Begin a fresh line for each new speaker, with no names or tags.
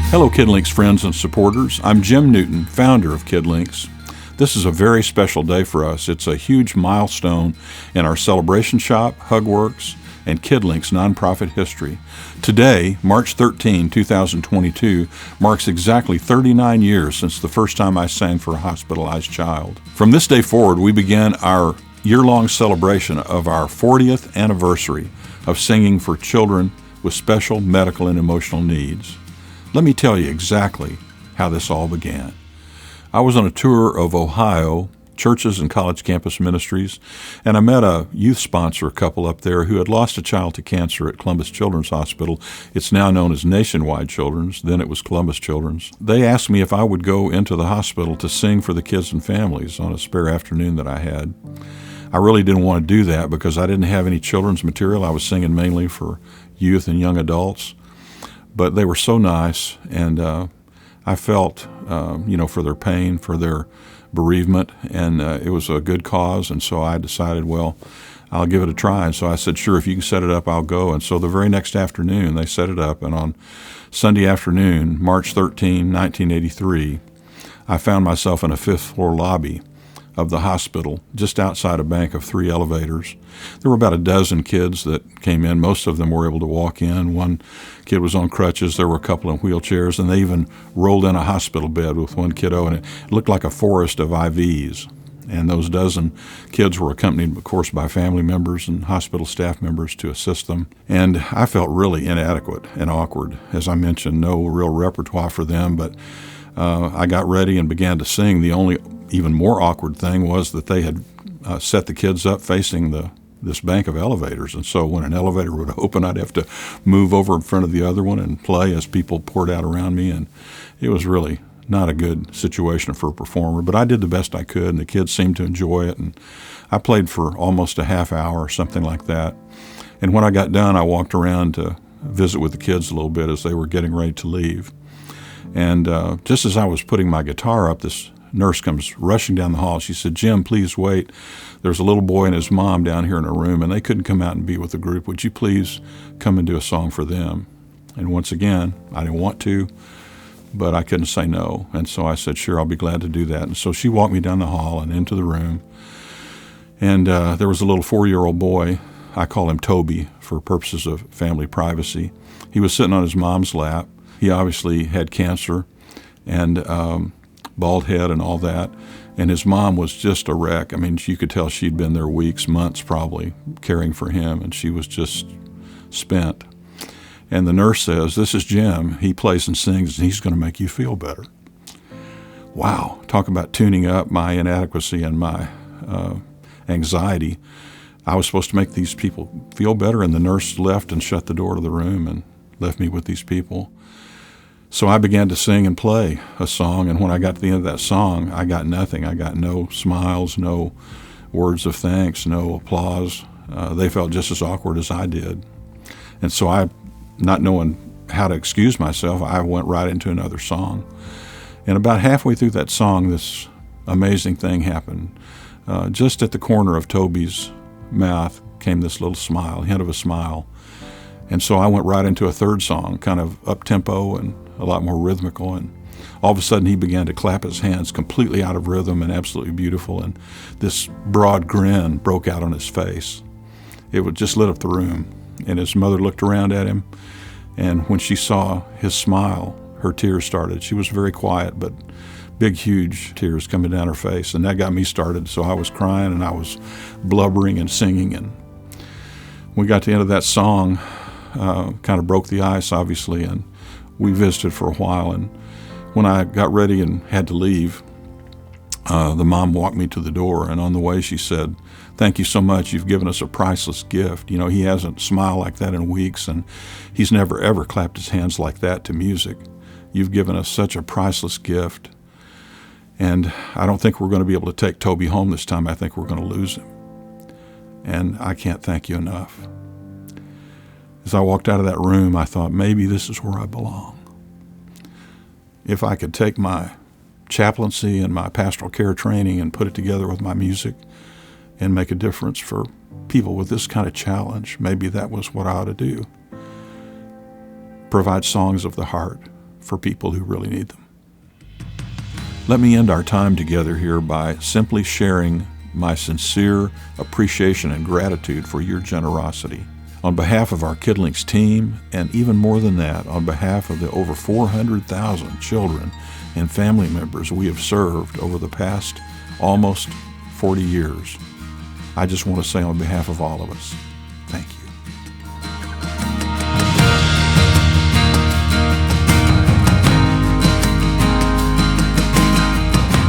Hello, KidLinks friends and supporters. I'm Jim Newton, founder of KidLinks. This is a very special day for us. It's a huge milestone in our Celebration Shop, HugWorks, and KidLinks nonprofit history. Today, March 13, 2022, marks exactly 39 years since the first time I sang for a hospitalized child. From this day forward, we began our year-long celebration of our 40th anniversary of singing for children with special medical and emotional needs. Let me tell you exactly how this all began. I was on a tour of Ohio, churches and college campus ministries, and I met a youth sponsor couple up there who had lost a child to cancer at Columbus Children's Hospital. It's now known as Nationwide Children's, then it was Columbus Children's. They asked me if I would go into the hospital to sing for the kids and families on a spare afternoon that I had. I really didn't want to do that because I didn't have any children's material. I was singing mainly for youth and young adults. But they were so nice, and I felt, for their pain, for their bereavement, and it was a good cause, and so I decided, well, I'll give it a try. And so I said, sure, if you can set it up, I'll go. And so the very next afternoon, they set it up, and on Sunday afternoon, March 13, 1983, I found myself in a fifth-floor lobby of the hospital, just outside a bank of 3 elevators. There were about a dozen kids that came in. Most of them were able to walk in. One kid was on crutches. There were a couple in wheelchairs, and they even rolled in a hospital bed with one kiddo, and it looked like a forest of IVs. And those dozen kids were accompanied, of course, by family members and hospital staff members to assist them. And I felt really inadequate and awkward. As I mentioned, no real repertoire for them, but I got ready and began to sing. The only even more awkward thing was that they had set the kids up facing this bank of elevators, and so when an elevator would open, I'd have to move over in front of the other one and play as people poured out around me, and it was really not a good situation for a performer, but I did the best I could, and the kids seemed to enjoy it, and I played for almost a half hour or something like that. And when I got done, I walked around to visit with the kids a little bit as they were getting ready to leave. And just as I was putting my guitar up, this nurse comes rushing down the hall. She said, "Jim, please wait. There's a little boy and his mom down here in a room, and they couldn't come out and be with the group. Would you please come and do a song for them?" And once again, I didn't want to, but I couldn't say no. And so I said, sure, I'll be glad to do that. And so she walked me down the hall and into the room. And there was a little 4-year-old boy. I call him Toby for purposes of family privacy. He was sitting on his mom's lap. He obviously had cancer and bald head and all that. And his mom was just a wreck. I mean, you could tell she'd been there weeks, months probably, caring for him, and she was just spent. And the nurse says, "This is Jim. He plays and sings, and he's going to make you feel better." Wow, talk about tuning up my inadequacy and my anxiety. I was supposed to make these people feel better, and the nurse left and shut the door to the room and left me with these people. So I began to sing and play a song, and when I got to the end of that song, I got nothing. I got no smiles, no words of thanks, no applause. They felt just as awkward as I did. And so I, not knowing how to excuse myself, I went right into another song. And about halfway through that song, this amazing thing happened. Just at the corner of Toby's mouth came this little smile, hint of a smile. And so I went right into a third song, kind of up-tempo and a lot more rhythmical, and all of a sudden he began to clap his hands completely out of rhythm and absolutely beautiful, and this broad grin broke out on his face. It would just lit up the room, and his mother looked around at him, and when she saw his smile, her tears started. She was very quiet, but big, huge tears coming down her face, and that got me started. So I was crying, and I was blubbering and singing, and we got to the end of that song, kind of broke the ice, obviously, and we visited for a while. And when I got ready and had to leave, the mom walked me to the door, and on the way she said, "Thank you so much. You've given us a priceless gift. You know, he hasn't smiled like that in weeks, and he's never, ever clapped his hands like that to music. You've given us such a priceless gift, and I don't think we're going to be able to take Toby home this time. I think we're going to lose him, and I can't thank you enough." As I walked out of that room, I thought, maybe this is where I belong. If I could take my chaplaincy and my pastoral care training and put it together with my music and make a difference for people with this kind of challenge, maybe that was what I ought to do. Provide songs of the heart for people who really need them. Let me end our time together here by simply sharing my sincere appreciation and gratitude for your generosity. On behalf of our KidLinks team, and even more than that, on behalf of the over 400,000 children and family members we have served over the past almost 40 years, I just want to say on behalf of all of us, thank you.